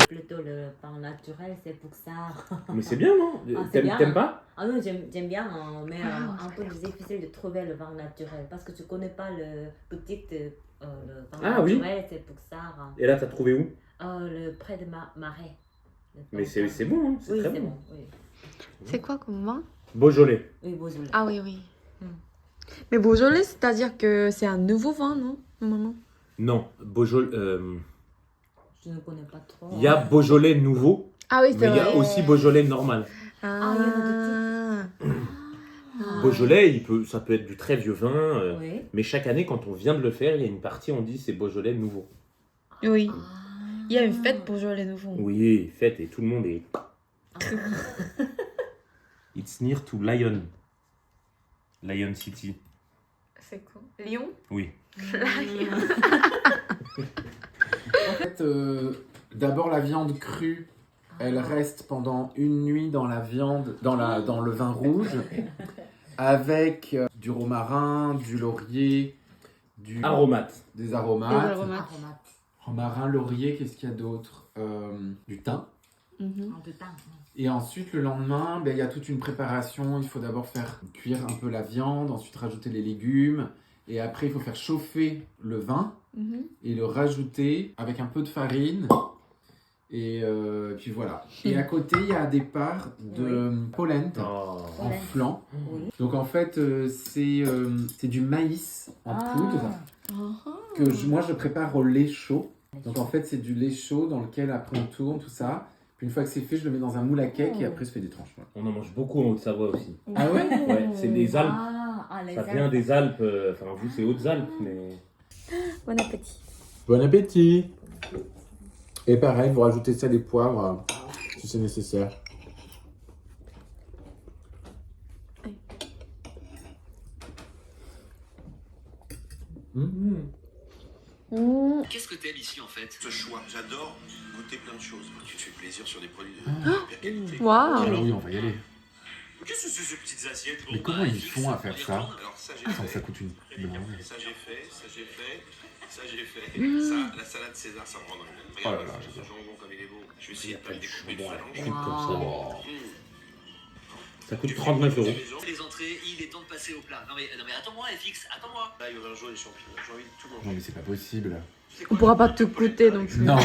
Plutôt le pain naturel, c'est pour ça. Mais c'est bien, non? Ah, c'est bien. T'aimes pas? Ah non, j'aime bien, hein, mais un peu difficile de trouver le vin naturel parce que tu connais pas le boutique de le vin Ah, oui. naturel, c'est pour ça. Hein. Et là, t'as trouvé où? Le près de Marais. Mais c'est bon, hein, c'est Oui, très c'est bon. bon. Oui, C'est quoi comme vin? Beaujolais. oui Beaujolais. Ah oui, oui. Hmm. Mais Beaujolais, c'est-à-dire que c'est un nouveau vin, non? Normalement. Non, Beaujolais. Je ne connais pas trop. Il y a Beaujolais nouveau, Ah oui, mais c'est il y a vrai. aussi Beaujolais normal. Ah, Ah. Beaujolais, ça peut être du très vieux vin, Oui. mais chaque année, quand on vient de le faire, il y a une partie, on dit c'est Beaujolais nouveau. Oui. Ah. Il y a une fête Beaujolais nouveau. Oui, fête et tout le monde est. Ah. It's near to Lyon. Lyon City. C'est quoi? Lyon? Oui. En fait, d'abord la viande crue, elle reste pendant une nuit dans la viande, dans le vin rouge, avec du romarin, du laurier, Aromate. des Des aromates. aromates. Aromate. Romarin, laurier, qu'est-ce qu'il y a d'autre? Du thym. Mhm. Un peu de thym. Et ensuite, le lendemain, il y a toute une préparation. Il faut d'abord faire cuire un peu la viande, ensuite rajouter les légumes. Et après, il faut faire chauffer le vin Mhm. et le rajouter avec un peu de farine. Et puis voilà. Et à côté, il y a des parts de polenta Oh. en flan. Oui. Donc en fait, c'est du maïs en poudre Ah. que moi je prépare au lait chaud. Donc en fait, c'est du lait chaud dans lequel après on tourne tout ça. Puis une fois que c'est fait, je le mets dans un moule à cake et après je fais des tranches. Voilà. On en mange beaucoup en Haute-Savoie aussi. Ah ouais? Ouais, c'est des Alpes. Les Ça vient des Alpes, enfin vous c'est Hautes-Alpes, mais... Bon appétit. Bon appétit! Et pareil, vous rajoutez ça des poivres si c'est nécessaire. Qu'est-ce que t'aimes ici en fait? Ce choix, j'adore goûter plein de choses. Tu te fais plaisir sur des produits de hyper qualité. Waouh. Alors oui, on va y aller. Qu'est-ce que c'est ces petites assiettes? Mais comment ils font à faire ça? Alors ça j'ai Sans que ça fait, coûte une blinde. ça j'ai fait, ça j'ai fait, ça j'ai fait. Ça, la salade César, ça me rend dingue. Oh là Regarde, là, ce j'adore. jambon comme il est beau. Je vais Il y essayer a de pas plein le de découper de jambon à la phalange. coupe comme ça. Mmh. Ça coûte 39 euros. Les entrées, il est temps de passer au plat. Non mais attends-moi FX, attends-moi. Là, il y aurait un jour des champignons. J'ai envie de tout Non manger. mais c'est pas possible. On pourra pas tout goûter non plus. Non.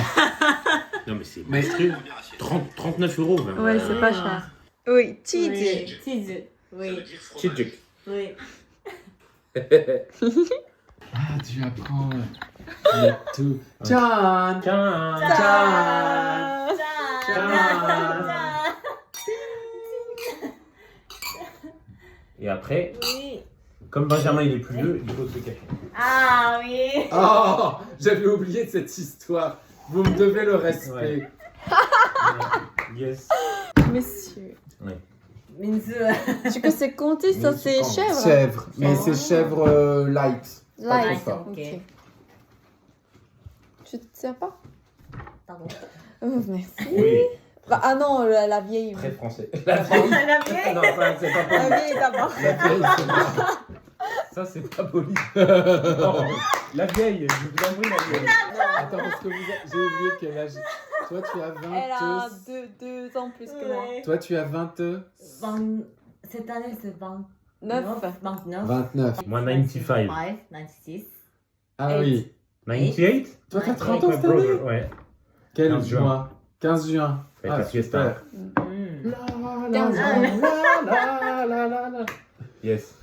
Non mais c'est Mais- monstrueux. Première assiette. 39 euros. Ben. Ouais, c'est pas cher. Oui, cheese. Oui. Cheese. Ça veut Oui. dire fromage. Chijuk. Oui. Ah, tu apprends le tout. Tchan! Tiens. Et après, Oui. comme Benjamin il est plus vieux, il faut se cacher. Ah oui. Oh, j'avais oublié de cette histoire. Vous me devez le respect. Ouais. Yes. Monsieur. Mince. Tu que c'est Conti, ça c'est chèvre. Chèvre, mais Oh. c'est chèvre light. Pas Light. trop fort. Ok. Ok. Tu te sers pas? Pardon. Merci. Oui, Bah, ah non, la vieille. très français. La vieille. Non, ça, c'est pas La poli. vieille d'abord. La vieille, c'est moi. Ça, c'est pas poli. Non, la vieille, je vous en prie, la vieille. Attends, parce que j'ai oublié quel âge. Toi, tu as 20. Elle a deux ans plus que moi. Toi, tu as 20. Cette année, c'est 29. 9. 29. Moi, 95. 96. Ah oui. 98? Toi, t'as Ouais, 30 ans My cette année? brother, ouais. Quel 15 juin. mois? 15 juin. Fête Ah, la fiesta. super. Mm. La, 15 la, la, la, la, la, la. Yes.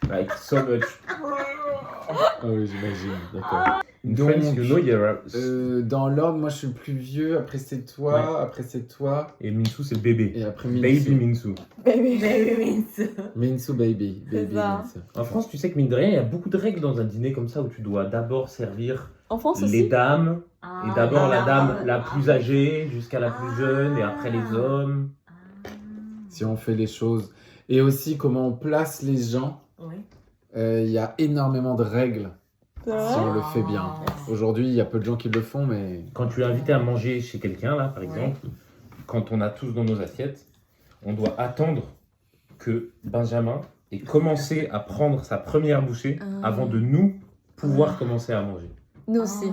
Like so much. Ah oui, j'imagine. D'accord. In Donc, France, you know, you're Dans l'ordre, moi je suis le plus vieux, après c'est toi, après c'est toi, Et Minsu, c'est bébé. et après Baby Minsu. Minsu. Baby. Baby Mince. Minsu baby. C'est Baby ça. Minsu. En France, tu sais que mine de rien, il y a beaucoup de règles dans un dîner comme ça où tu dois d'abord servir En France les aussi? dames, Ah, et d'abord la dame ah, la plus âgée jusqu'à la plus jeune, et après les hommes. Si on fait les choses. Et aussi comment on place les gens. Oui. Il y a énormément de règles si on le fait bien. Aujourd'hui, il y a peu de gens qui le font, mais... Quand tu es invité à manger chez quelqu'un, là, par exemple, quand on a tous dans nos assiettes, on doit attendre que Benjamin ait commencé à prendre sa première bouchée avant de nous pouvoir commencer à manger. Nous aussi.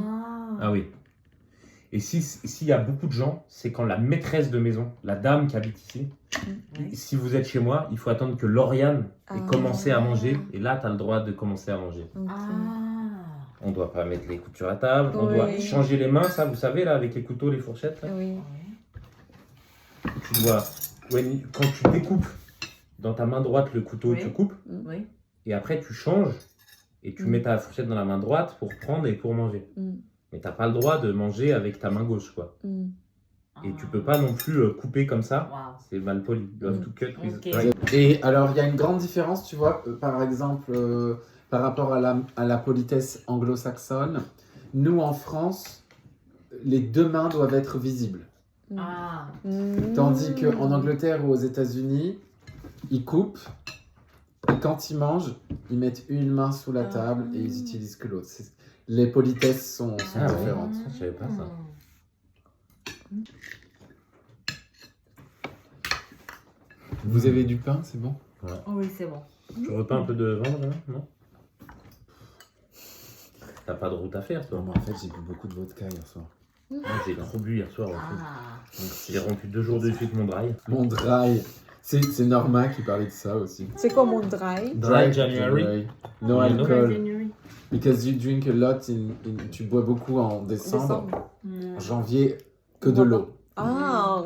Ah oui. Et s'il y a beaucoup de gens, c'est quand la maîtresse de maison, la dame qui habite ici, si vous êtes chez moi, il faut attendre que Lauriane ait commencé à manger. Et là, tu as le droit de commencer à manger. On ne doit pas mettre les coudes sur la table. On doit changer les mains, ça, vous savez, là, avec les couteaux, les fourchettes. Là. Oui. Tu dois, quand tu découpes dans ta main droite le couteau, tu coupes. Oui. Et après, tu changes et tu mets ta fourchette dans la main droite pour prendre et pour manger. Mais tu n'as pas le droit de manger avec ta main gauche, quoi. Et tu peux pas non plus couper comme ça. Wow. C'est mal poli. You have to cut with Ok. right. Et alors, il y a une grande différence, tu vois, par exemple, par rapport à la politesse anglo-saxonne. Nous, en France, les deux mains doivent être visibles. Tandis qu'en Angleterre ou aux États-Unis, ils coupent, et quand ils mangent, ils mettent une main sous la table et ils utilisent que l'autre. Les politesses sont différentes. Je savais pas ça. Vous avez du pain, c'est bon? Oui, c'est bon. Tu veux pas un peu de vin, Benjamin? Non? T'as pas de route à faire, toi? Non, mais en fait, j'ai bu beaucoup de vodka hier soir. Moi, j'ai trop bu hier soir. En fait. Donc, j'ai rompu 2 jours de suite mon dry. Mon dry. C'est Norma qui parlait de ça aussi. C'est quoi mon dry? Dry January. No Oui, no. alcohol. Because you drink a lot tu bois beaucoup en décembre. En janvier, que de l'eau. Ah.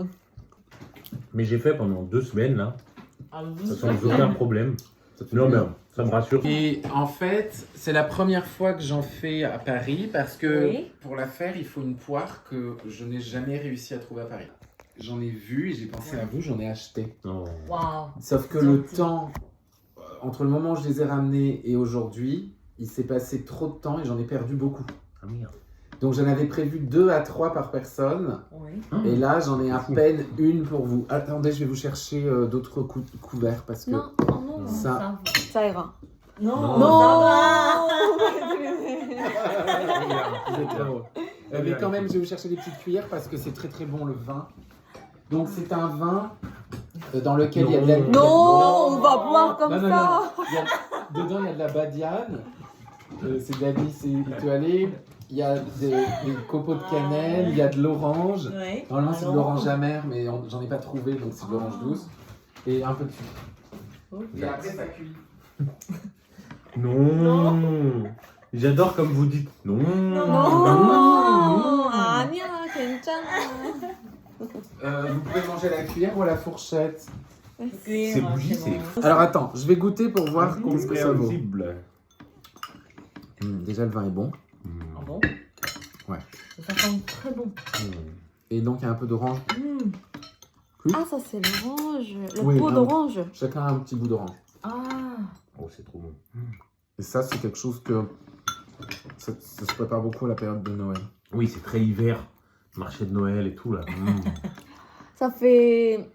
Mais j'ai fait pendant 2 semaines, là. Ça sans aucun problème. Non, mais ça me rassure. Et en fait, c'est la première fois que j'en fais à Paris parce que Oui. pour la faire, il faut une poire que je n'ai jamais réussi à trouver à Paris. J'en ai vu et j'ai pensé à vous, j'en ai acheté. Non. Wow. Sauf que le temps, entre le moment où je les ai ramenés et aujourd'hui, il s'est passé trop de temps et j'en ai perdu beaucoup. Ah merde. Donc j'en avais prévu 2 à 3 par personne. Oui. Et là, j'en ai à peine une pour vous. Attendez, je vais vous chercher d'autres couverts parce que... Non, Non, Ça- ça ira. Non, Non. ça Vous êtes très drôle. Mais quand même, je vais vous chercher des petites cuillères parce que c'est très très bon le vin. Donc c'est un vin dans lequel il y a de la... Non, on va boire comme Non, non, ça. non. Dedans, il y a de la badiane. C'est d'anis étoilé. Il y a des copeaux de cannelle. Il y a de l'orange. va. Oui. Normalement, c'est de Alors. l'orange amère, mais j'en ai pas trouvé, donc c'est de l'orange douce. Et un peu de sucre. Et après, ça cuit. Non. J'adore comme vous dites. Non. Non. 아니야, 괜찮아. Vous pouvez manger à la cuillère ou à la fourchette. C'est bougie, c'est Alors attends, je vais goûter pour voir qu'est-ce que ça vaut. compréhensible. Déjà, le vin est bon. Ah bon? Ouais. Ça sent très bon. Et donc, il y a un peu d'orange. Ah, ça c'est l'orange. Le Oui, pot un- d'orange. Chacun a un petit bout d'orange. Ah. Oh, c'est trop bon. Et ça, c'est quelque chose que... Ça se prépare beaucoup à la période de Noël. Oui, c'est très hiver. Marché de Noël et tout, là. Ça fait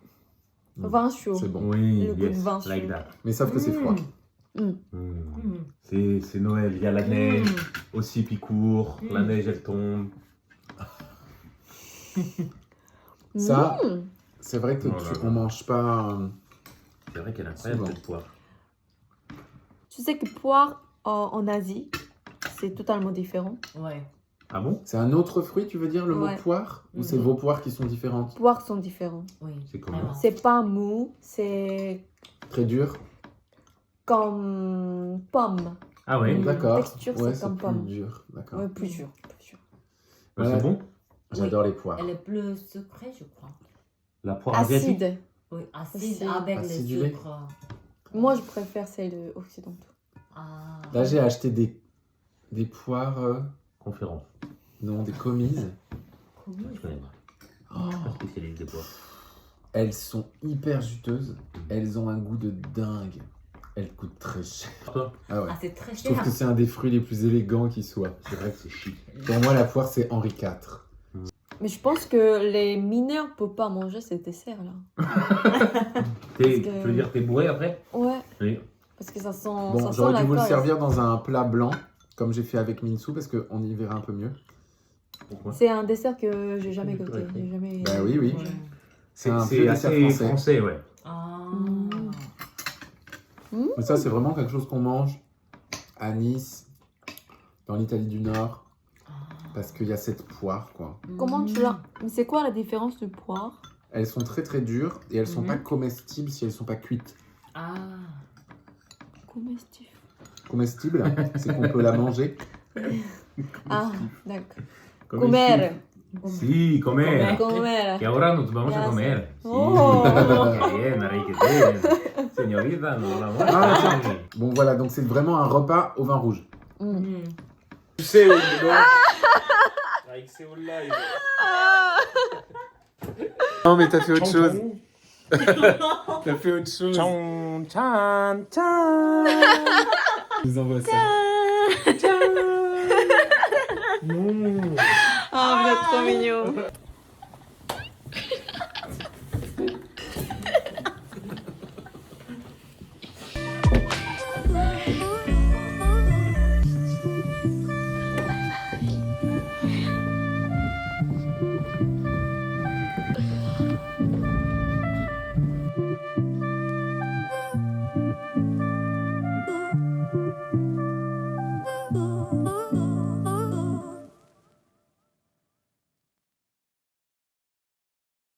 vin chaud. C'est bon. Oui, Le goût de yes, vin like chaud. that. Mais sauf que c'est froid. C'est Noël, il y a la neige, aussi Picourt, la neige elle tombe. Ça, c'est vrai que Oh là là. on mange pas... C'est vrai qu'elle est incroyable C'est bon. cette poire. Tu sais que poire en Asie, c'est totalement différent. Ouais. Ah bon? C'est un autre fruit, tu veux dire, le mot Ouais. poire? Ou c'est Mhm. vos poires qui sont différentes? Poires sont différents. Oui. C'est comment? Vraiment. C'est pas mou, c'est Très dur? comme pomme. Ah ouais? D'accord. texture, c'est Ouais, comme plus pomme. dur. D'accord. Ouais, plus dur. Plus dur. Voilà. C'est bon? J'adore les poires. Elle est plus sucrée, je crois. La poire asiatique? Acide. Oui, acide Acide. avec Acidulé. le sucre. Moi, je préfère celle occidentale. Ah. Là, j'ai acheté des poires... Conférence. non, des commises. Je connais pas. Oh, Je suis pas spécialiste des poires. elles sont hyper juteuses. Elles ont un goût de dingue. Elles coûtent très cher. Toi? Ah ouais. Ah, c'est très Je trouve cher. que c'est un des fruits les plus élégants qui soit. C'est vrai que c'est chic. Pour moi, la poire, c'est Henri IV. Mais je pense que les mineurs ne peuvent pas manger ces desserts-là. Tu que- veux dire t'es bourré après? Ouais, Oui. parce que ça sent, Bon, ça sent j'aurais la dû vous le colle. servir dans un plat blanc. comme j'ai fait avec Minsu, parce qu'on y verra un peu mieux. Pourquoi? C'est un dessert que j'ai jamais goûté. J'ai jamais... Bah oui, oui. Ouais. C'est un peu C'est dessert assez français. français, ouais. Ah. Mais ça, c'est vraiment quelque chose qu'on mange à Nice, dans l'Italie du Nord, parce qu'il y a cette poire, quoi. Comment tu l'as... Mais c'est quoi la différence du poire? Elles sont très très dures et elles sont Mhm. pas comestibles si elles sont pas cuites. Ah. Comestif. Comestible, c'est qu'on peut la manger. Ah, d'accord. Come Comer. Sì, comer. Comer. Que ahora nos vamos a Ya comer. sé. Sí. Oh. Qué bien, Ari, qué bien. Señorita, no la vamos Ah, a tiens. Bon voilà, donc c'est vraiment un repas au vin rouge. Mm. Seoul, Avec Seoul live. Non mais t'as fait autre chose. T'as fait autre chose. Chan, chan, chan. Je vous envoie ça. Ah, vous êtes trop mignon.